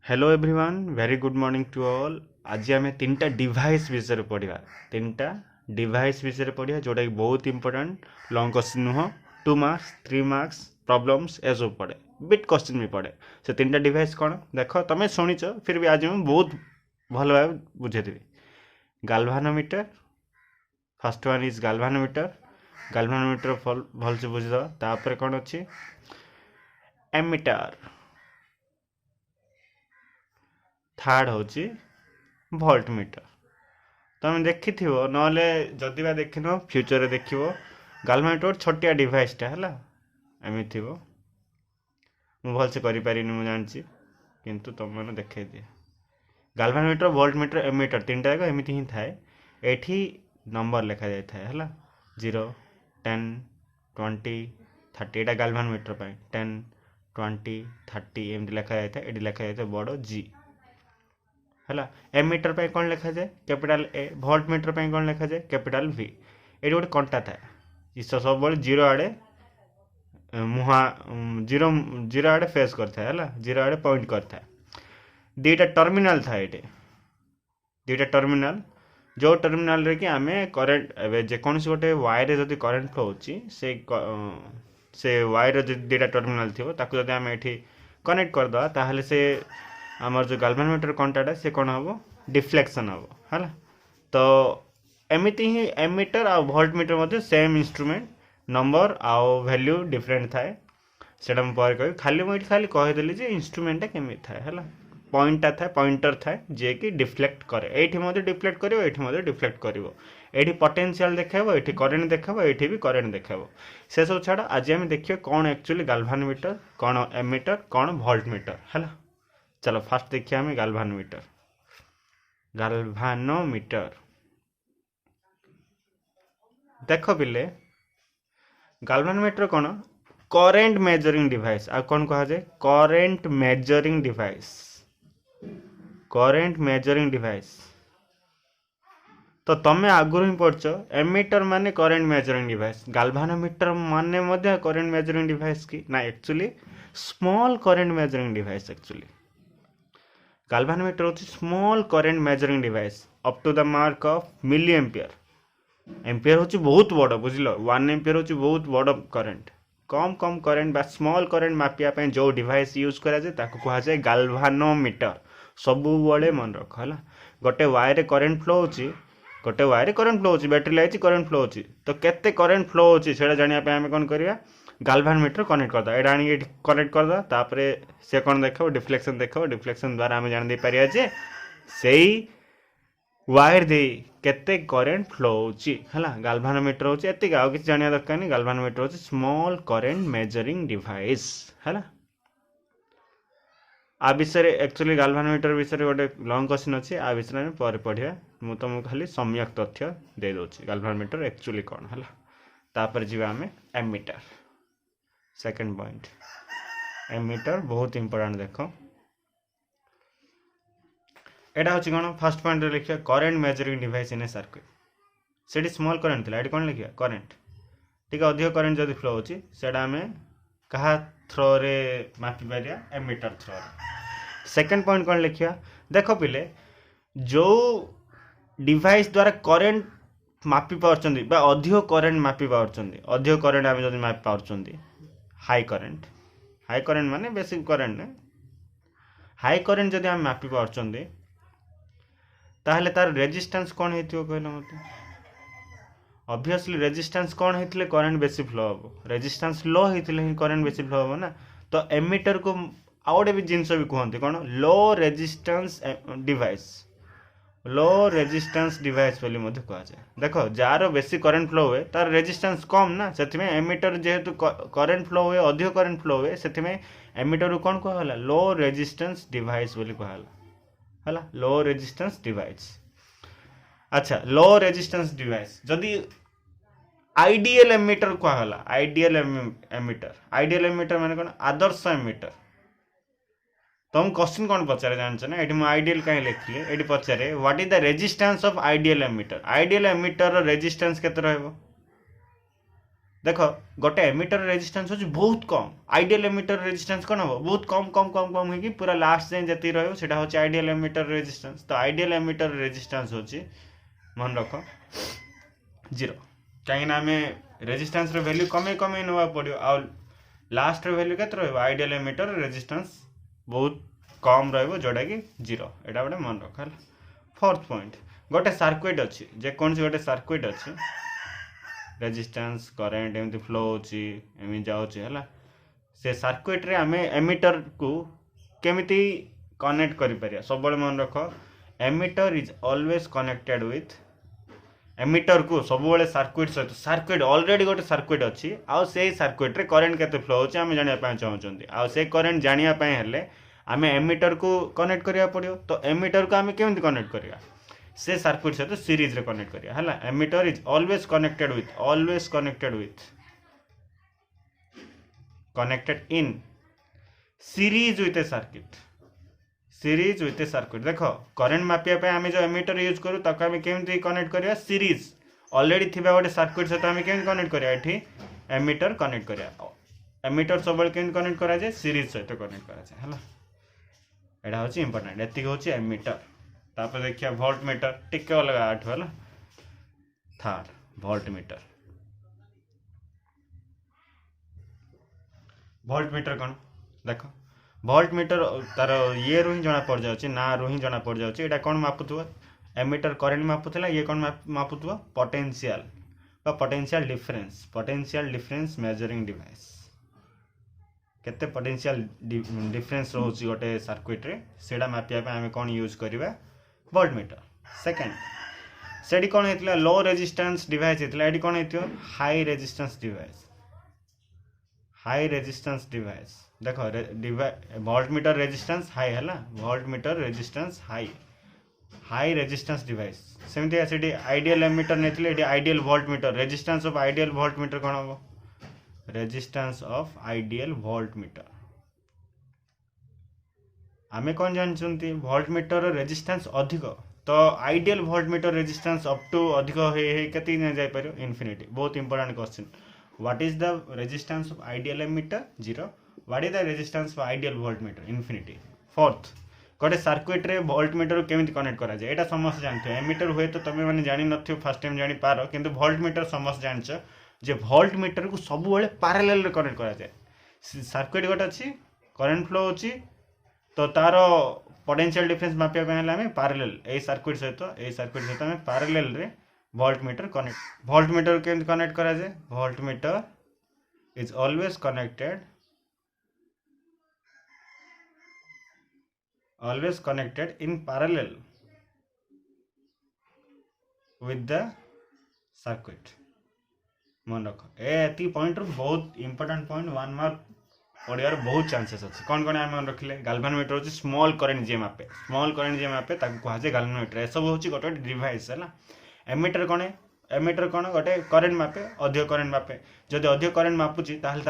Hello everyone very good morning to all. आज आम तीन टा डिवाइस विषय पढ़ा। तीन टा डिवाइस विषय पढ़ा जोटा कि बहुत इंपोर्टेंट। लॉन्ग क्वेश्चन नुह, 2 मार्क्स 3 मार्क्स प्रॉब्लम्स ए सब पड़े, बिट क्वेश्चन भी पड़े। से तीन टा डिवाइस कौन देख तुम शुणिच, फिर भी आज मैं बहुत भल भाव बुझेदेवी। Galvanometer, first one is galvanometer. Galvanometer भल से बुझीद। तापर कौन अच्छी एमीटर, थर्ड हूँ भोल्ट मीटर। तुम देखि ना जदि बा देखन फ्यूचर देख गाल्वामीटर छोटिया डिवाइसटा है एमती थी। मुझे भलसे कर जानी किंतु तुम मैंने देखे दिए गाल्वामीटर वोल्ट मीटर एमीटर तीन टाक एमती ही थाए। ये नंबर लिखा जाए है 0 10 20 30। यहाँ गाल्वामीटर 10 20 30 एमती लिखा जाए। ये लिखा जाए बड़ जी है। एमीटर पे कौन लिखा जाए कैपिटल ए। वोल्ट मीटर पे कौन लिखा जाए कैपिटल वी। ये गोटे कंटा थाए सब जीरो आड़े मुहा जीरो जीरो आड़े फेस करता है, जीरो आड़े पॉइंट करता है। दीटा टर्मिनाल था ये दीटा टर्मिनाल जो टर्मिनाल रे कि आम करेन्ट जेकोसी गोटे वायर जब करेन्ट फ्लो हो से वायर दीटा टर्मिनाल थी ताकू जब आम ये कनेक्ट करदे ताहले से आमर जो गाल्वानोमीटर कंटाटा से कौन हम डिफ्लेक्शन हम है। तो एमती ही एमीटर आ वोल्ट मीटर मध्य सेम इंस्ट्रूमेंट नंबर आउ वैल्यू डिफरेंट थाए। से मुझे कह खाली मुझे खाली कहीदेली जे इंस्ट्रूमेंटा केमी थाए है। पॉइंटा थाए पॉइंटर थाए जे कि डिफ्लेक्ट करे। ये डिफ्लेक्ट कर ये डिफ्लेक्ट कर ये पोटेंशियल देखेब ये करेन्ट देखेब ये भी करेन्ट देखेब। से सब छाड़ आज आम देखिए कौन एक्चुअली गाल्वानोमीटर कौन एमीटर कौन वोल्ट मीटर है। चलो फास्ट देखिए आम गाल्वानोमीटर। गाल्वानोमीटर देख पिले गाल्वानोमीटर कौन करेन्ट मेजरिंग डिवाइस आ कौन कहा जाए current measuring device. Current measuring device तो तुम आगुरी ही पढ़ एमीटर माने करेन्ट मेजरिंग डिवाइस। गाल्वानोमीटर माने मध्य करेन्ट मेजरिंग डिवाइस की ना actually small current measuring device. Actually galvanometer होची small current measuring device up to the mark of milliampere. Ampere होची बहुत बड़ बुझल 1 एम्पियर होची बहुत बड़ करेन्ट। कम कम करेन्ट बा स्मॉल करेन्ट मापिया जो डिवाइस यूज करा जाए ताको कहा जाए गाल्वानोमीटर। सबु बड़े मन रख है। गोटे वायर करेन्ट फ्लो होची गोटे वायर करेन्ट फ्लो होची बैटरी लगी करेन्ट फ्लो होची तो केते करेन्ट फ्लो होची सेटा जानिया पे हमें कौन करिया गाल्वानोमीटर कनेक्ट करदा। एटा आनी कनेक्ट करदा तापरे से कौन देखो डिफ्लेक्शन देखो। डिफ्लेक्शन द्वारा आम जान दे पारिया जे सेई वायर दे केते करेन्ट फ्लो होची है। गाल्वानोमीटर होची एतिक आ किसी जानिया दरकार नहीं। गाल्वानोमीटर होची स्मॉल करेन्ट मेजरिंग डिवाइस है। आ विषय एक्चुअली गाल्वानोमीटर विषय गोटे लॉन्ग क्वेश्चन अच्छी आ विषय में पर पढ़िया। मुझे तुमको खाली सम्यक तथ्य दे दूसरी गाल्वानोमीटर एक्चुअली कौन है। तापर जी आम एमीटर सेकंड पॉइंट। एमीटर बहुत इंपोर्टेंट देख एटा हूँ कौन फर्स्ट पॉइंट लिखिए current measuring device in a circuit. से स्मॉल करेन्ट थी ये कौन लिखिए करेन्ट टी अधिक करेन्ट जब फ्लो होची सेटा आम कहा थ्रो रे मापी पारिया एमीटर थ्रो। सेकंड पॉइंट कौन लिखिया देख पिले जो डिवाइस द्वारा करेन्ट मापी पार्चंदी बा अधिक करेन्ट मापी पार्चंदी अधिक करेन्ट आम जब मापी पार्चंदी हाई करेन्ट माने बेसिक करेन्ट ने हाई करेन्ट जब आम मापी पार्चंदी ताहले तार रेजिस्टेंस कौन हेतियो कहलो मते। ऑब्वियसली रेजिस्टेंस कौन हेतिले करेन्ट बेसी फ्लो हो। रेजिस्टेंस लो हेतिले ही करेन्ट बेसी फ्लो हो ना। तो एमीटर को आउटे भी जिनस भी कहते कौन लो रेजिस्टेंस डिवाइस। लो रेजिस्टेंस डिवाइस बोली मध्य कहा जाए। देखो जार बेसी करेन्ट फ्लो हुए तार रेजिस्टेंस कम ना से एमीटर जेहेतु करेन्ट फ्लो हुए अधिक करेन्ट फ्लो हुए से एमीटर कौन कहला लो रेजिस्टेंस डिवाइस बोली कहला है। लो रेजिस्टेंस डिवाइस अच्छा लो रेजिस्टेंस डिवाइस जदि आइडियल एमीटर कहला आइडियल एमीटर माने कौन आदर्श एमीटर। तुम क्वेश्चन कौन पचारे जानछ ना ये आइडियल कहीं लिखली ये पचारे what is the resistance of ideal ammeter. Ideal ammeter resistance केते रहबो देख गोटे एमिटर रेजिस्टेंस होची बहुत कम। आइडियल एमिटर रेजिस्टेंस कौन हम बहुत कम कम कम कम होगी पूरा लास्ट जाए जति रही सेटा होची आइडियल एमिटर रेजिस्टेंस। तो आइडियल एमिटर रेजिस्टेंस होची मन रख 0 कहीं आम रेजिस्टेंस वैल्यू कमे कमे नवा पड़ो आ लास्ट वैल्यू के आइडियल एमिटर रेजिस्टेंस बहुत कम रोटा कि 0 एटा गोटे मन रख। फोर्थ पॉइंट गोटे सर्किट अच्छी जेकोसी गोटे सर्किट अच्छी रेजिस्टेंस करेंट एमती फ्लो होची एमती जाउची हैला से सर्किट रे आमे एमिटर को केमिति कनेक्ट करि परिया सब मन रख। Emitter is always connected with emitter को सब बेले सर्किट सहित सर्किट ऑलरेडी गोटे सर्किट अच्छी आउ से सर्किट रे करंट केते फ्लो होची आमे जानिया पय चाहउचंती आउ से करंट जानिया पय हेले आमे एमिटर को कनेक्ट करिया पड़ियो। तो एमिटर को आमे केमिति कनेक्ट करिया से सर्किट सहित सीरीज रे कनेक्ट करिया हैला। Emitter is always connected in series with A circuit देख करंट मापिया पे आमे जो एमिटर यूज करू ताको आमे केमिति कनेक्ट करिया सीरीज ऑलरेडी थिबा गोटे सर्किट सहित आमे केमिति कनेक्ट करिया एठी एमिटर कनेक्ट करिया। एमिटर सब केमिति कनेक्ट करा जाय सीरीज सहित कनेक्ट करा जाय हैला। एटा होची इंपोर्टेंट एति होची एमिटर। तापर देखिया वोल्ट मीटर टिके अलग आठ वाला third volt meter. Volt meter कौन देख वोल्ट मीटर तार ये रू ही जना पड़ जाउची ना रू ही जना पड़ जाउची एटा कौन मापुथुवा एमिटर करंट मापुथला ये कौन मापुथुवा पोटेंशियल डिफरेंस मेजरिंग डिवाइस केते पोटेंशियल डिफरेंस रोची गोटे सर्किट रे सेडा मापिया पे आमे कौन यूज करबा वोल्ट मीटर। सेकंड सेडी कौन हेतला लो रेजिस्टेंस डिवाइस हेतला एडी कौन हेतियो हाई रेजिस्टेंस डिवाइस देखो वोल्ट मीटर रेजिस्टेंस हाई है ना voltmeter resistance high resistance device सेमती एसिडी आइडियल एमिटर नेथिले एडी ideal voltmeter resistance of ideal voltmeter कौन हो resistance of ideal voltmeter. आमे कौन जानछंती वोल्ट मीटर रेजिस्टेंस अधिक तो ideal voltmeter resistance up to अधिक हे केति न जाय पारो इन्फिनिटी। बहुत important question what is the resistance of ideal emitter 0 what is the resistance of ideal volt meter infinity. Fourth गोटे सर्किट रे वोल्ट मीटर केमिति कनेक्ट करा जाय एटा समस्त जानथो एमिटर हुए तो तमे माने जानि नथियो फर्स्ट टाइम जानि पारो किंतु वोल्ट मीटर समस्त जानछ जे वोल्ट मीटर को सब बेले पैरेलल रे कनेक्ट करा जाय। सर्किट गोटे अछि करंट फ्लो होछि तो तार पोटेंशियल डिफरेंस मापिया पे हमें पैरेलल ए सर्किट सहित हमें पैरेलल रे वोल्ट मीटर केमिति कनेक्ट करा जाय volt meter is always connected in parallel with the circuit. मन रख एति पॉइंट बहुत इंपोर्टेंट पॉइंट 1 मार्क पड़ियार बहुत चांसेस अच्छे कौन कौन आम रखिले गाल्वानोमीटर होची स्मॉल करंट जे मापे ताको कहा जाय गाल्वानोमीटर ए सब होची गोटे डिवाइस है ना। एमिटर कौन गोटे करंट मापे अधिक करंट मापे जदि अधिक करंट मापुची ताहले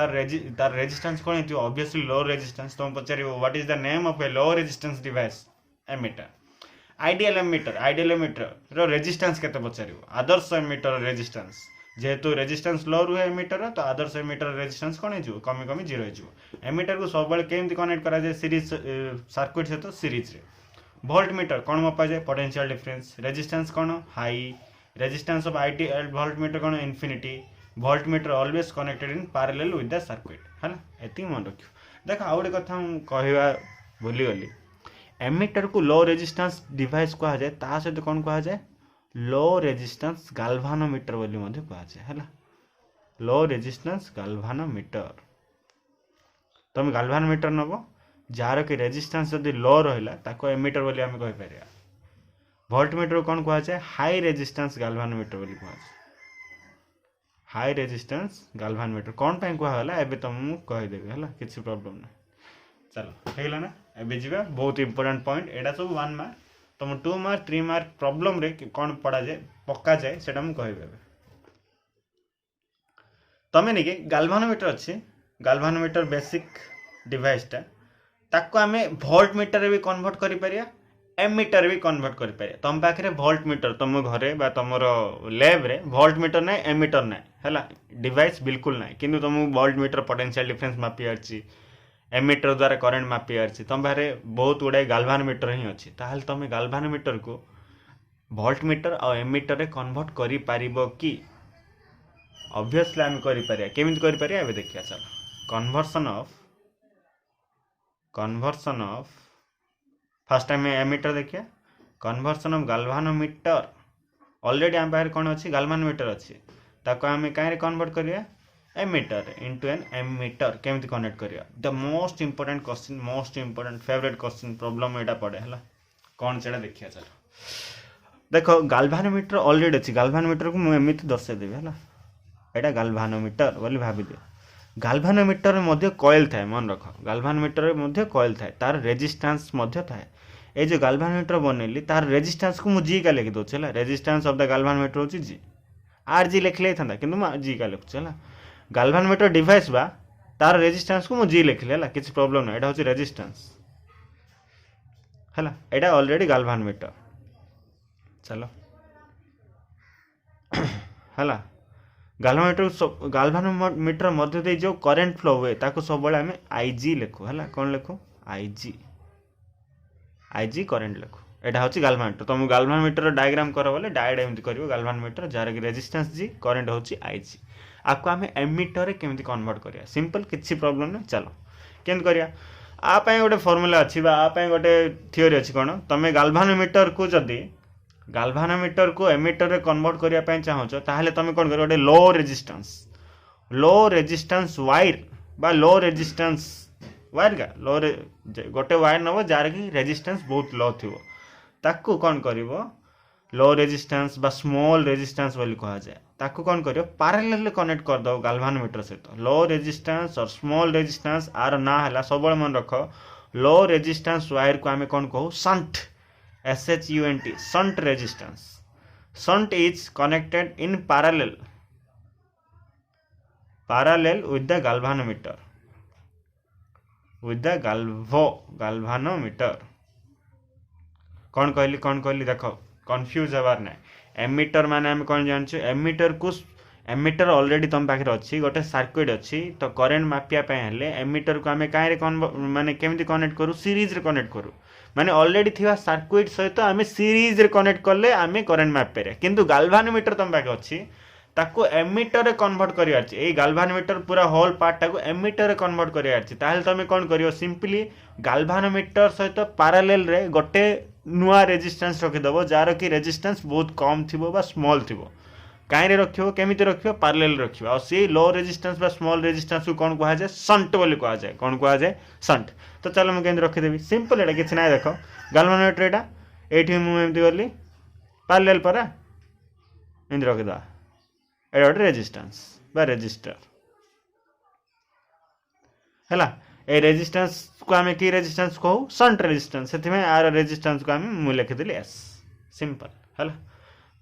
तार रेजिस्टेंस कौन हेतियो ऑब्वियसली लो रेजिस्टेंस। तुम पचारिबो what is the name of a low resistance device ammeter. Ideal ammeter रो रेजिस्टेंस केते पचारिबो आदर्श एमिटर रेजिस्टेंस जेहेतु रेजिस्टेंस लो रुहे एमिटर तो आदर्श एमिटर रेजिस्टेंस कौन हो कमी कमी 0 हो। एमिटर को सब केमती कनेक्ट करा जाए सीरीज सर्किट सहित सीरीज रे। वोल्ट मीटर कौन मपा जाए पोटेंशियल डिफरेंस रेजिस्टेंस कौन high resistance of ideal voltmeter कौन infinity. Voltmeter always connected in parallel with the circuit है ना एति मन रखियो। देख आउ गोटे कथा कहवा भूली गली एमिटर को लो रेजिस्टेंस डिवाइस कहा जाए ता सहित कौन कहा जाए लो रेजिस्टेंस गाल्वानोमीटर बोली मध्य कहा जाए है लो रेजिस्टेंस गाल्वानोमीटर। तुम गाल्वानोमीटर नब जार कि रेजिस्टेंस जदि लो रहिला ताको एमिटर बोली आमे कहि परिया। वोल्ट मीटर कौन कहा जाए हाई रेजिस्टेंस गाल्वानोमीटर बोली कहा जाए हाई रेजिस्टेंस गाल्वानोमीटर कौन पे कहा गला एबे तुमको कहि देबे हला किछि प्रॉब्लम ना। चलो हेला ना एबे जिबा बहुत इंपोर्टेंट पॉइंट एडा सब 1 मार्क तुम 2 मार्क 3 मार्क प्रॉब्लम रे कौन पड़ा जाए पक्का जाए सेटा हम कहबे। तमे नहीं कि गाल्वानोमीटर अच्छे गाल्वानोमीटर बेसिक डिवाइस टा ताको आमे वोल्ट मीटर रे भी कन्वर्ट करि परिया एमिटर भी कन्वर्ट कर पारे तुम पाखे भोल्ट मीटर तुम घरे बा तुम लैब रे भोल्ट मीटर ना एमिटर ना है डिवाइस बिल्कुल ना कि तुमको भोल्ट मीटर पोटेंशियल डिफरेंस मापी आछि एमिटर द्वारा करेंट मापी आछि तुम पाखे बहुत गुड़ाए गाल्भान मीटर ही अच्छी ताहले तुम गाल्भान मीटर को भोल्ट मीटर और एमिटर रे कन्वर्ट करि पारिबो कि ऑब्वियसली आम करि केमिति करि पारिया एबे देखिया चलो conversion of first time emitter देखिए कन्वर्सन ऑफ गाल्वानोमीटर ऑलरेडी आम पाखे कौन अच्छी गाल्वानोमीटर अच्छी ताको आम कहीं कन्वर्ट करिया एमिटर इनटू एन एमिटर केमिति कनेक्ट करिया the most important question most important favourite question problem एटा पड़े है कौन से देखिया चलो देखो गाल्वानोमीटर ऑलरेडी अच्छी गाल्वानोमीटर को मुझे एमती दर्शाइदेवी है यहाँ गाल्वानोमीटर बोली भाभी गाल्वानोमीटर में कॉइल थाए मन रख गाल्वानोमीटर में कॉइल थाए तार रेजिस्टेंस थाए ये जो गाल्वानोमीटर बनैली तार रेजिस्टेंस को मुझे जी का लिखि दूसरी है रेजिस्टेंस ऑफ द गाल्वानोमीटर हूँ जी आर जी लिखले था कि जी का लिखुचे है गाल्वानोमीटर डिवाइस बा तार रेजिस्टेंस को मुझे जी लिखली है किसी प्रॉब्लम ना यहाँ हूँ रेजिस्टेंस है यहाँ ऑलरेडी गाल्वानोमीटर चलो है गाल्वानोमीटर मध्य दे जो करेंट फ्लो हुए ताको सब आम आईजी लिखु है कौन लिखु आईजी करेंट लिखु एटा हूँ गाल्वानोमीटर तुम गाल्वानोमीटर डायग्राम कर बोले डायरेक्ट एमती कर गाल्वानोमीटर जार कि रेजिस्टेंस जी करेंट हूँ आईजी आपको आम एमिटर केमती कन्वर्ट करिया सिंपल किसी प्रॉब्लम नहीं चलो केमती करिया आपाई गोटे फॉर्मूला अच्छी आपाई गोटे थियोरी अच्छी कौन तुम गाल्वानोमीटर को जदि गाल्वानोमीटर को एमिटर रे कन्वर्ट करने चाहो ताहले तुम कौन कर गोटे लो रेजिस्टेंस वायर बा लो रेजिस्टेंस वायर का गोटे वायर नब जार कि रेजिस्टेंस बहुत लो थी ताकू कौन कर लो रेजिस्टेंस बा स्मॉल रेजिस्टेंस बोली कह जाए ताकू कौन कर पैरेलल कनेक्ट कर दो गाल्वानोमीटर सहित लो रेजिस्टेंस और स्मॉल रेजिस्टेंस आर ना है सब मन रख लो रेजिस्टेंस वायर को आम कौन कहू shunt SHUNT shunt resistance shunt is connected in parallel with the galvanometer galvanometer कौन कहली देखो कंफ्यूज हबार ना एमिटर माने हम कौन जानछु एमिटर ऑलरेडी तुम पाखे अच्छी गोटे सर्किट अच्छी तो करेंट मापिया हेले एमिटर को आम कहीं माने केमिति कनेक्ट करू सीरीज रे कनेक्ट करू माने ऑलरेडी थिवा सर्किट सहित आम सीरीज रे कनेक्ट कले आम करेंट माप पारे किंतु गाल्वानोमीटर तुम पाखे अच्छी ताको एमिटर रे कन्वर्ट करियार छी ए गाल्वानोमीटर पूरा होल पार्ट टाको एमिटर रे कन्वर्ट करियार छी ताहले तुम कौन करियो सिंपली गाल्वानोमीटर सहित पैरेलल रे गोटे नुआ रेजिस्टेंस रखिदेव जार कि रेजिस्टेंस बहुत कम थिबो बा स्मॉल थिबो कहीं रखियो केमिति रखियो पैरेलल रखियो और से लो रेजिस्टेंस बा स्मॉल रेजिस्टेंस को कौन कहा जाए शंट बोली कहा जाए कौन कहा जाए शंट तो चलो मुझे केमती रखिदेवी सिंपल एटा किसी ना देख गाल्वानोमीटर एटा एठी मु एमती गली पैरेलल परा एमती रखिदा एटा गोटे रेजिस्टेंस बा रेजिस्टर है ए रेजिस्टेंस को आम कि रेजिस्टेंस कहू शंट रेजिस्टेंस से आर रेजिस्टेंस को आम मुझे लिखिदेली एस सिंपल है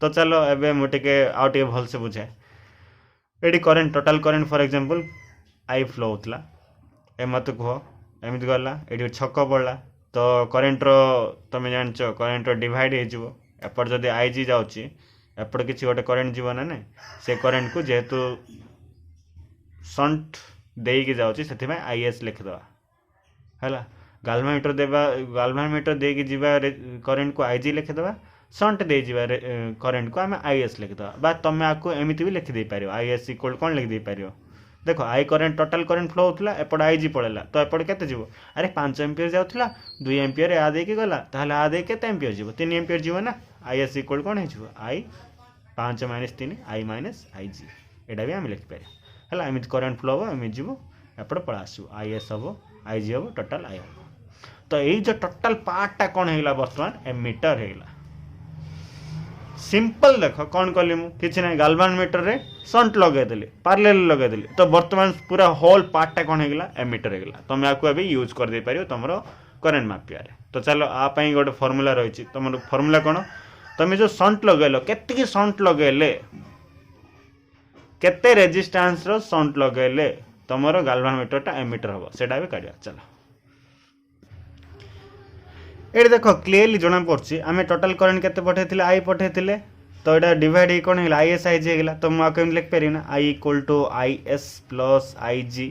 तो चलो एबे मुझे आउ टे भल से बुझाए ये current total current for example I flow होता ए मत कह एमती गला ये छक पड़ा तो करेंट रो तुम जान करेंट डिवाइड हो एपट जदि आई जी जाऊँगी एपट किसी गोटे करेंट जीव ना से करेंट को जेहेतु शंट देकी जाऊँगी से आई एस लिखिदेवा है गाल्वानोमीटर देकी जीवा करेंट को आई जी लिखिदेवा शंट दे करेंट को आम आई एस लिखिदेवा बा तुम आपको एमती भी लिखिदे पार आई एस इक्वल कौन लिखिदे पार देख आई करेंट टोटाल करेंट फ्लो होता एपट आई जी पड़ेगा तो एपट के अरे 5 एम्पियर जाऊला 2 एम्पियर आ देकी गला ताहले आ दे केते एम्पियर जीव 3 एम्पियर जीव ना आई एस इक्वल कौन हो आई 5 - 3 आई माइनस आई जी एटा भी आम लिखिपार है एमती करेंट फ्लो हम एमती जीव एपट पड़ा आसो आई एस हम आई जी हम टोटाल आई हम तो यही जो टोटाल पार्टा कौन होगा बर्तमान एमिटर होगा सिंपल देख कौन कली मुझे ना गाल्वानोमीटर रे शंट लगेदेली पैरेलल लगेदेली तो बर्तमान पूरा होल पार्टा कौन होगा एमिटर होगा तुम आपको अभी यूज कर दे पार तुम करेंट मापिया तो चलो आप गोटे फॉर्मूला रही तुम फॉर्मूला कौन तुम जो शंट लगेल के शंट लगेले केते रेजिस्टेंस रो शंट लगेले तुम गाल्वानोमीटर टा एमिटर हम सेटा भी काढ़िया चलो ये देख क्लीयरली जना पड़ी आम टोटाल करेन्ट केते पठे आई पठे तो यहाँ डिवाइड हो कौन है आई एस आई जी है तो मुझे लिखिपारि ना I equal to I S plus I G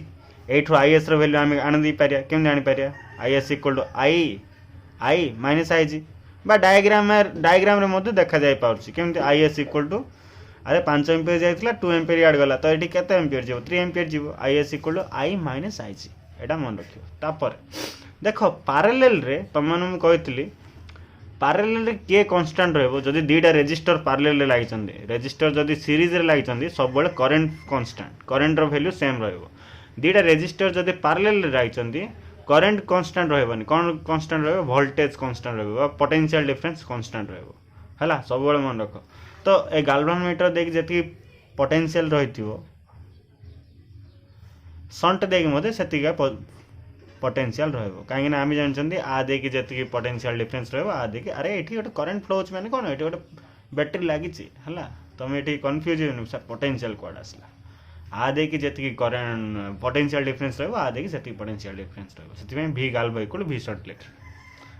you I S value आम आनी पार केमी जापर I S equal to I minus I G बा डायग्राम देखा जापी केमती आई एस इक्वल टू अरे 5 एम्पियर जाइए 2 एम्पियर याड गला तो ये केते एम्पियर जीव 3 एम्पियर जीव I S equal to I minus I G एटा मन रखियो तापर देख पारेलेल रे तुम मैंने कही पारेलेल रे किए कांस्टेंट रहबो जदि दुईटा रेजिस्टर पारेलेल रे लागिचंदी रेजिस्टर जदि सीरीज रे लागिचंदी सब बेले करंट कांस्टेंट करंट रो वैल्यू सेम रहबो दुईटा रेजिस्टर जदि पारेलेल रे लागिचंदी करंट कांस्टेंट रहबनी कोन कांस्टेंट रहबो वोल्टेज कांस्टेंट रहबो पोटेंशियल डिफरेंस कांस्टेंट रहबो हला सब बेले मन रख तो ए गाल्वानोमीटर देख जति पोटेंशियल रहिथिबो संट देख मते सेतिका पोटेंशियल रहबो काहे ना आमी जानछंदी आ देकी जति पोटेंशियल डिफरेंस रहबो आ देकी अरे एठी गोटे करंट फ्लो होछ माने कोन एठी गोटे बैटरी लागिछि हला तमे एठी कंफ्यूज होनु सर पोटेंशियल कोड आसला आ देकी जति करंट पोटेंशियल डिफरेंस रहबो आ देकी सेति पोटेंशियल डिफरेंस रहबो सेति में v galva equal v short लिख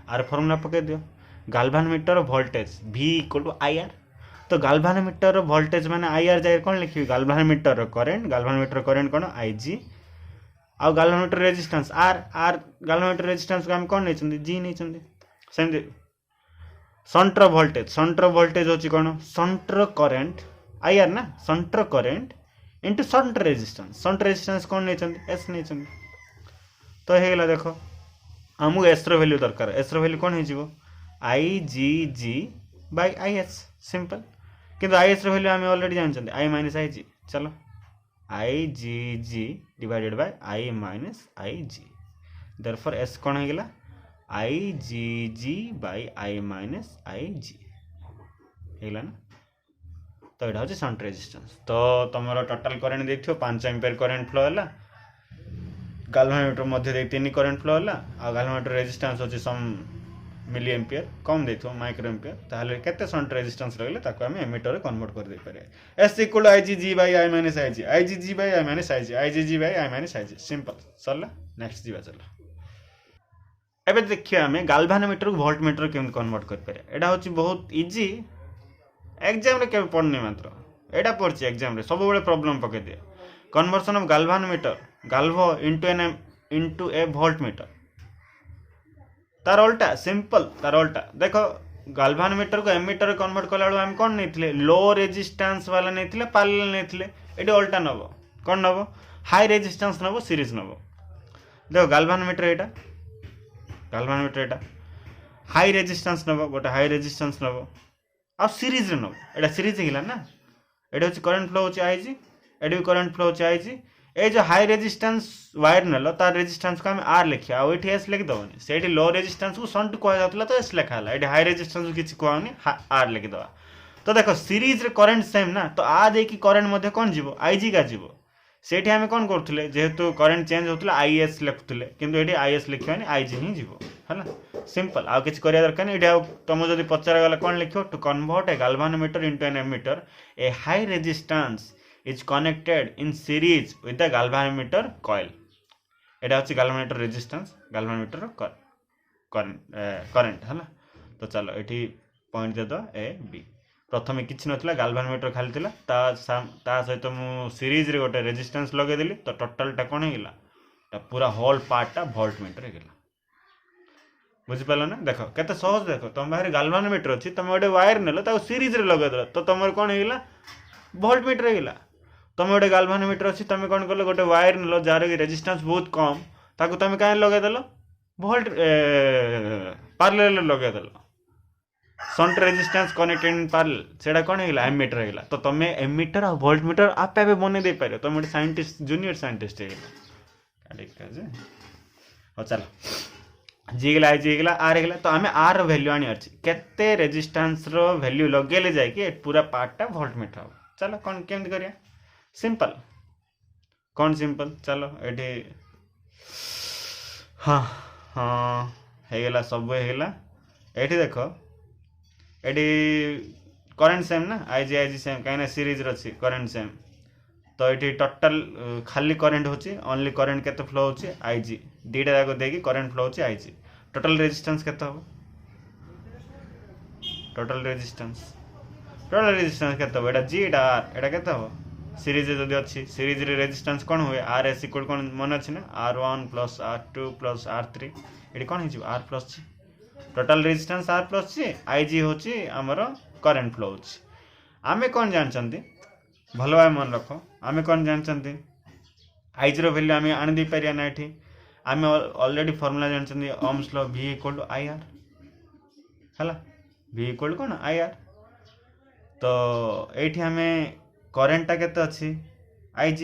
आर फार्मूला पके दियो galvanometer voltage v equal to IR तो गाल्वानोमीटर वोल्टेज माने IR जाय कोन लिखि गाल्वानोमीटर करंट कोन IG आ galvanometer resistance R galvanometer resistance को हम कोन नै छंदी G नै छंदी सेम संटर वोल्टेज होची कोन संटर करंट IR ना संटर करंट इनटू संटर रेजिस्टेंस कोन नै छंदी S नै छंदी तो हे गेला देखो हमु S रो वैल्यू दरकार S रो वैल्यू कोन हे जीवो IGG बाय IS सिंपल किंतु IS रो वैल्यू हम ऑलरेडी जान छंदी I माइनस IG चलो IGG divided by I minus IG therefore S कौन है गला IGG by I minus IG हेला ना तो एटा होची शंट रेजिस्टेंस तो तमरो टोटल करंट देखियो 5 एम्पियर करंट फ्लो हला गाल्वानोमीटर मध्ये दे 3 करंट फ्लो हला आ गाल्वानोमीटर रेजिस्टेंस होची सम मिली एम्पियर कम देखो माइक्रो एम्पियर ताहले केते शंट रेजिस्टेंस रहले ताको हम एमीटर रे कन्वर्ट कर दे पारे S equal IGG by I minus IG IGG by I minus IG IGG by I minus IG simple सरला नेक्स्ट जीवा चलो एबे देखियो हमें गाल्वानोमीटर को वोल्टमीटर केम कन्वर्ट कर पारे एटा होची बहुत इजी एग्जाम रे के पढ़ने मात्र एटा पढ़ची एग्जाम रे सब बेले प्रॉब्लम पके दे conversion of galvanometer galvo into a voltmeter तार उल्टा सिंपल तार उल्टा देखो गाल्वानोमीटर को एमीटर कन्वर्ट कला हम कौन नहीं लो रेजिस्टेंस वाला नहीं पैरेलल नहीं ये उल्टा नब कौन नब हाई रेजिस्टेंस नब सीरीज नब देखो गाल्वानोमीटर एटा हाई रेजिस्टेंस नब गोटे हाई रेजिस्टेंस नब आ सीरीज नब एटा सीरीज हिला ना एटा होची करंट फ्लो होची आईजी एटा भी करंट फ्लो होची आईजी ए जो हाई रेजिस्टेंस वायर नेलो तार रेजिस्टेंस को हम आर लिखिया आ एठी एस लिख दबनी सेठी लो रेजिस्टेंस को शंट कह जातला तो एस लिखा हला एठी हाई रेजिस्टेंस को किछि कहनी आर लिख दबा तो देखो सीरीज रे करंट सेम ना तो आ दे की करंट मध्ये कोन जीवो आईजी का जीवो सेठी हम कोन करथले जेहेतु करंट चेंज होतला आईएस लिखथले किंतु एठी आईएस लिखियानी आईजी ही जीवो हला सिंपल आ किछि करिया दरकार नै एठी तुम जदी पचारा गला कोन लिखियो to convert a galvanometer into an ammeter a high resistance is connected in series with the galvanometer coil एटा होची galvanometer resistance galvanometer current हला तो चलो एठी पॉइंट दे दो ए बी प्रथमे किछि नथिला galvanometer खाली थिला ता सहित मु सीरीज रे गोटे रेजिस्टेंस लगे देली तो टोटल टा कोन हेला ता पूरा होल पार्ट टा वोल्टमीटर हेला बुझि पालो ना देखो केते सहज देखो तुम बाहर galvanometer अछि तुम गोटे वायर नेलो ता सीरीज रे लगे देलो तो तमर कोन हेला वोल्टमीटर हेला तुम गोटे गाल्वानोमीटर अच्छी तुम कौन कल गोटे वायर नेल जार की रेजिस्टेंस बहुत कम ताकू तुम कहीं लगेदेल वोल्ट पार्लेल लगेदेल shunt resistance connected in parallel सेटा कौन है एमीटर है तो तुम एमीटर और वोल्टमीटर आपे आपे बने दे पारे तुम गोटे साइंटिस्ट जूनियर साइंटिस्ट है चलो जी गला जी गला आर गला तो आम आर वैल्यू आनी अच्छी केते रेजिस्टेंस रो वैल्यू लगेले जाए पूरा पार्टा वोल्टमीटर हम चलो कौन केमती करिया सिंपल कौन सिंपल चलो एठी हाँ हाँ हेगला सब हेगला एठी देखो एठी करंट सेम ना आईजी सेम कहीं सीरीज रही करंट सेम तो ये टोटल खाली करंट होची ओनली करंट केते फ्लो होची आईजी दीटा जाको देकी करंट फ्लो होची आईजी टोटल रेजिस्टेंस केते हो टोटल रेजिस्टेंस केते हो एटा जी एटा आर एटा केते हो सीरीज जदि अच्छी सीरीज रे रेजिस्टेंस कोन हुए आर एस इक्वल कोन मन अछि ना R1 plus R2 plus R3 eighty कोन हिजो R प्लस जी टोटल रेजिस्टेंस R प्लस जी IG होची हमर करंट फ्लो होची आमे कोन जानचंती भलो भाई मन रखो आमे कोन जानचंती IG रो वैल्यू आमे आनि दे परिया ना एठी आमे ऑलरेडी फार्मूला जानचंती Ohm's law V equal to IR हला V इक्वल कोन IR तो एठी हमें करेंटटा केते अछि IG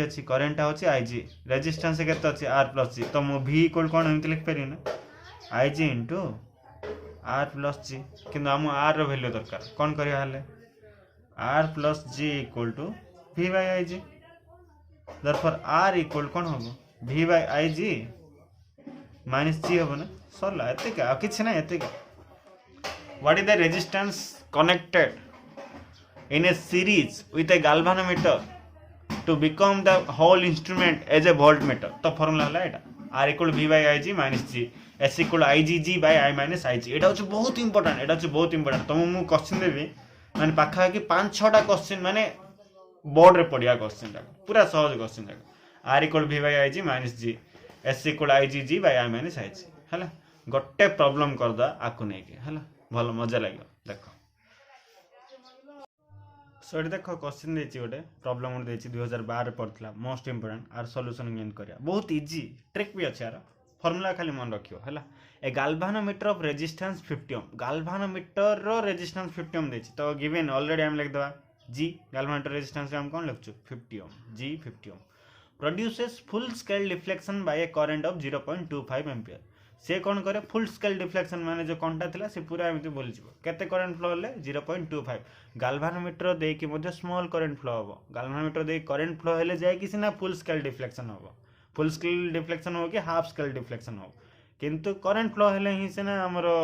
अछि करेंटटा होछि IG रेजिस्टेंस केते अछि R प्लस G तो मो V इक्वल कोन एमति लिख परियो ना IG into R plus G किंतु हम R रो वैल्यू दरकार कोन करिया हले R plus G equal to V by IG therefore R equal कोन होबो V by IG minus G होबो ना सरला एते का किछ ना एते का what is the resistance connected in a series with a galvanometer to become the whole instrument as a voltmeter तो फॉर्मूला हला एटा R equal V by IG minus G S equal IgG by I minus IG एटा होछ बहुत important तो मु question देबी माने पाखा कि 5-6 टा question माने बोर्ड रे पडिया क्वेश्चन पूरा सहज question R equal V by IG minus G S equal IgG by I minus IG हला गोटे प्रॉब्लम करदा आकु नै के हला भलो मजा लागो देखो सो एटी देखो क्वेश्चन देछि गोटे प्रॉब्लम गोटे देछि 2012 पड़थला मोस्ट इंपोर्टेंट आर सॉल्यूशन गेन करिया बहुत इजी ट्रिक भी अछि यार फार्मूला खाली मन रखियो हला a galvanometer of resistance 50 ohm galvanometer रो रेजिस्टेंस 50 ओम देछि तो गिवन ऑलरेडी हम लिख दवा जी गाल्वानोमीटर रेजिस्टेंस रे हम कोन लिखछु 50 ohm G 50 ohm produces full scale deflection by a current of 0.25 ampere से कौन करे फुल स्केल डिफ्लेक्शन माने जो कंटा थिला से पूरा एमती बोल जिवो केते करंट फ्लो ले 0.25 गाल्वानोमीटर दे कि मध्ये स्मॉल करंट फ्लो होबो गाल्वानोमीटर दे करंट फ्लो हेले जाय कि सिना फुल स्केल डिफ्लेक्शन होबो फुल स्केल डिफ्लेक्शन हो कि हाफ स्केल डिफ्लेक्शन हो किंतु करंट फ्लो हेले ही सिना हमरो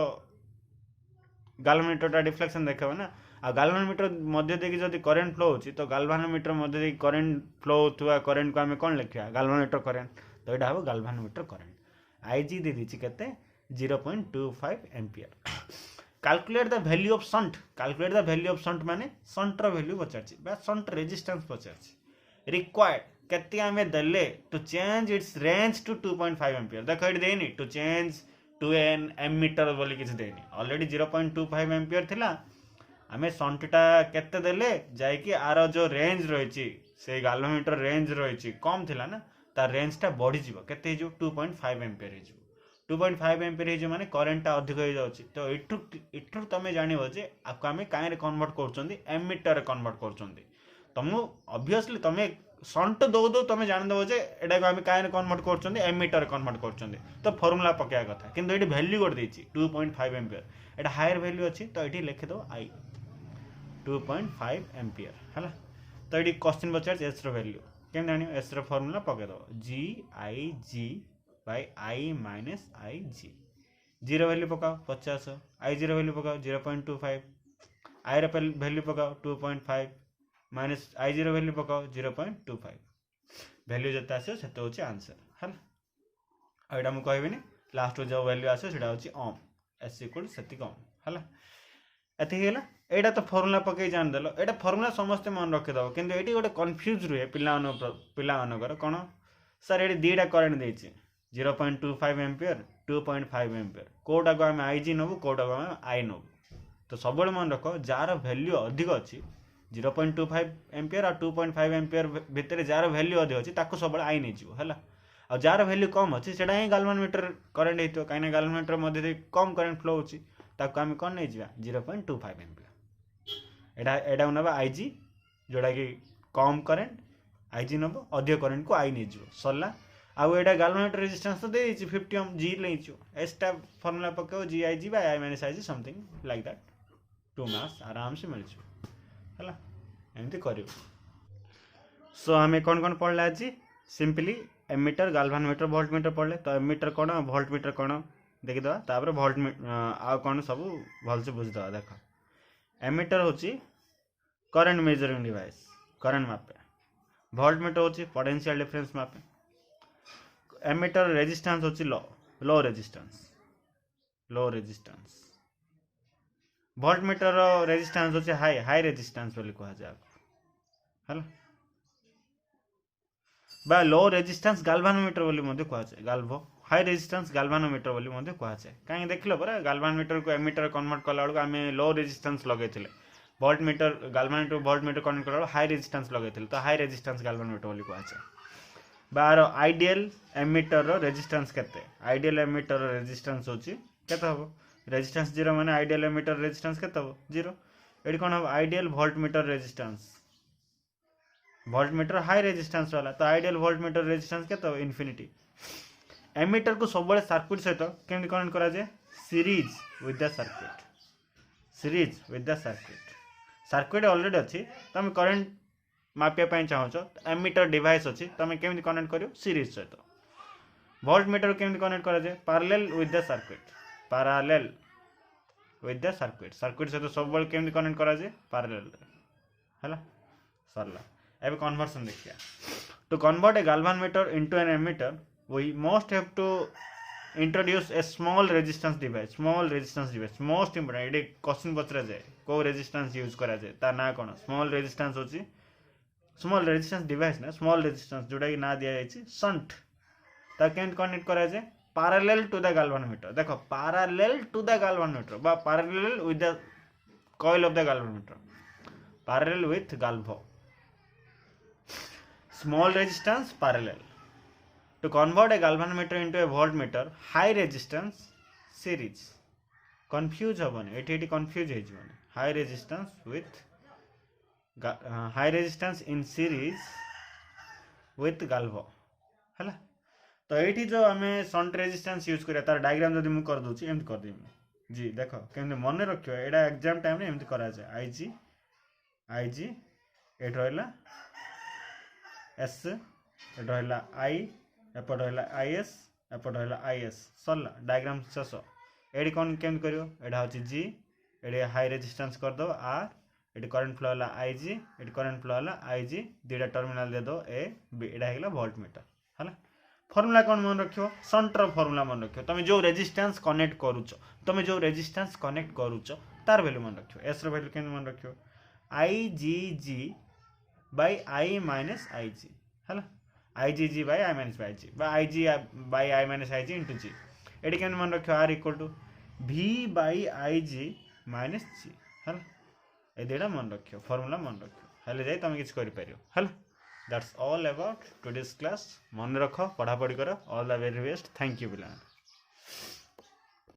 गाल्वानोमीटर टा डिफ्लेक्शन देखाबो ना आ गाल्वानोमीटर मध्ये देखि जदि करंट फ्लो होची तो गाल्वानोमीटर मध्ये देखि करंट फ्लो होतुवा करंट को हमें कोन लिखिया गाल्वानोमीटर करंट तो एटा हो गाल्वानोमीटर करंट IG दे दीची केते 0.25 ampere calculate the value of shunt माने शंट रो वैल्यू पचारची बा शंट रेजिस्टेंस पचारची रिक्वायर्ड केते हमें देले to change its range to 2.5 ampere देखो एट देनी to change to an ammeter बोली किछ देनी ऑलरेडी 0.25 एम्पियर थिला हमें शंटटा केते देले जाय कि आरो जो रेंज रहिची से गाल्वानोमीटर रेंज रहिची कम थिला ना तार रेंज टा बढ़ी जीवो केते जो 2.5 एम्पियर हे जो 2.5 एम्पियर हे जो माने करंट टा अधिक हो जाउची तो इठु तमे जानिबो जे आपको हमें काहे रे कन्वर्ट करचोंदी एमीटर रे कन्वर्ट करचोंदी तमु ऑब्वियसली तमे शंट दो तमे जान दबो जे एडा को हमें काहे रे कन्वर्ट करचोंदी एमीटर रे कन्वर्ट करचोंदी तो फार्मूला पकेया कथा किंतु एटी वैल्यू कोड देची 2.5 एम्पियर एटा हायर वैल्यू अछि तो एटी लिख दो I 2.5 एम्पियर हला तो एटी क्वेश्चन बचार एस रो वैल्यू केम जानियो एस रो फार्मूला पके दो GIG by I minus IG zero value पकाओ 50 I जीरो वैल्यू पकाओ 0.25 I रो वैल्यू पकाओ 2.5 माइनस I जीरो वैल्यू पकाओ 0.25 वैल्यू जते आसे सेते होची आंसर हला एटा मु कहबिनी लास्ट जो वैल्यू आसे सेटा होची ओम S इक्वल सेति कम हला एथि गेला एटा तो फार्मूला पके जान देलो एटा फार्मूला समस्त मन रखे दबो किंतु एटी गोटे कंफ्यूज रुए पिला मानकर कोन सर एटी दीटा करंट देछि 0.25 एम्पियर 2.5 एम्पियर कोटा को हम IG नबु कोटा को हम I नबु तो सबले मन रखो जार वैल्यू अधिक अछि 0.25 एम्पियर और 2.5 एम्पियर भितर जार वैल्यू अधिक अछि ताको सबले I नै जिवो हला आ जार वैल्यू कम अछि सेटा ही गाल्वानोमीटर करंट हेतो काइना गाल्वानोमीटर मध्ये कम करंट फ्लो होछि ताको हम कोन नै जिवा 0.25 एम्पियर एटा नबा IG जोड़ा कि कम करंट IG नबो अधिक करंट को I नै जिवो सरला आउ एटा गाल्वानोमीटर रेजिस्टेंस तो दे छि 50 ओम G लेइछु एस्टा फार्मूला पकाओ GIG by I minus IG something like that टू मास आराम से मिल छु हला एमती करियो सो हमें कोन पढ़ला अछि सिंपली एमीटर गाल्वानोमीटर वोल्टमीटर पढ़ले तो एमीटर कोन वोल्टमीटर कोन देखि दवा तापर वोल्ट आ कोन सब भल से बुझ दवा देखो एमीटर होची करंट मेजरिंग डिवाइस करंट मापे वोल्टमीटर होची पोटेंशियल डिफरेंस मापे एमीटर रेजिस्टेंस होची low resistance volt metre resistance होची हाई हाई रेजिस्टेंस बोली कहा जाए हला बा लो रेजिस्टेंस गाल्वानोमीटर बोली मध्ये कहा जाए गाल्वो हाई रेजिस्टेंस गाल्वानोमीटर बोली मध्ये कहा जाए कहीं देखिलो परा गाल्वानोमीटर को एमीटर कन्वर्ट कला बेलू आम लो रेजिस्टेंस लगेथिले voltmeter galvanometer voltmeter convert कला हाई रेजिस्टेंस लगेथिले तो हाई रेजिस्टेंस गाल्वानोमीटर बोली कहा जाए बार आइडियल एमीटर रो रेजिस्टेंस केते आइडियल एमीटर रो रेजिस्टेंस होची केते हबो रेजिस्टेंस 0 माने आइडियल एमीटर रेजिस्टेंस केते हबो 0 एडी कोन हबो ideal voltmeter resistance volt meter high resistance वाला तो आइडियल वोल्ट मीटर रेजिस्टेंस केते हबो इनफिनिटी एमीटर को सब बळे सर्किट सहित केमि कनेक्ट करा जाय series with the circuit circuit already अछि तमे करंट मापिया ପାଇଁ ଚାହୁଁଛ एमीटर डिवाइस अछि तमे केमि कनेक्ट करियो सीरीज सहित वोल्ट मीटर केमि कनेक्ट करा जाय पैरेलल विथ द सर्किट सहित सब बळे केमि कनेक्ट करा जाय पैरेलल हैला सरला एबे कन्वर्जन देखिया to convert a galvanometer into an ammeter we must have to introduce a small resistance device most important एडी क्वेश्चन पचरा जाए को रेजिस्टेंस यूज करा जाए ता ना कोन स्मॉल रेजिस्टेंस होची स्मॉल रेजिस्टेंस डिवाइस ना स्मॉल रेजिस्टेंस जोटा कि ना दिया जायछि शंट ता केन कनेक्ट करा जाए पैरेलल टू द गाल्वानोमीटर देखो पैरेलल टू द गाल्वानोमीटर बा parallel with the coil of the galvanometer parallel with galvo small resistance parallel to convert a galvanometer into a voltmeter high resistance series confuse hobani eti confuse he jibani high resistance with high resistance in series with galvo हैला तो एठी जो हमें shunt resistance use करिया तार diagram जदी मु कर दोची एमति कर देमी जी देखो केमने मने रखियो एडा एग्जाम टाइम रे एमति करा जाय आईजी एट रहला एस एट रहला आई एपट रहला आईएस एपट रहला आईएस सरला डायग्राम शेष एडी कोन केम करियो एडा होची जी एडी हाई रेजिस्टेंस कर दो आर एडी करंट फ्लो हला आईजी एडी करंट फ्लो हला आईजी दुटा टर्मिनल दे दो ए बी एडा हेला वोल्ट मीटर हला फॉर्मूला कोन मन रखियो शंट रो फॉर्मूला मन रखियो तमे जो रेजिस्टेंस कनेक्ट करूचो तार वैल्यू मन रखियो एस रो वैल्यू केन मन रखियो IgG by I minus IG हला IGG by I minus by IG by IG by I minus IG into G एडी केन मन रखियो R equal to V by IG minus G हला ए देडा मन रखियो फार्मूला मन रखियो हले जाई तमे किछ करि परियो हला that's all about today's class मन रखो पढ़ा पढ़ी करो all the very best thank you बिला।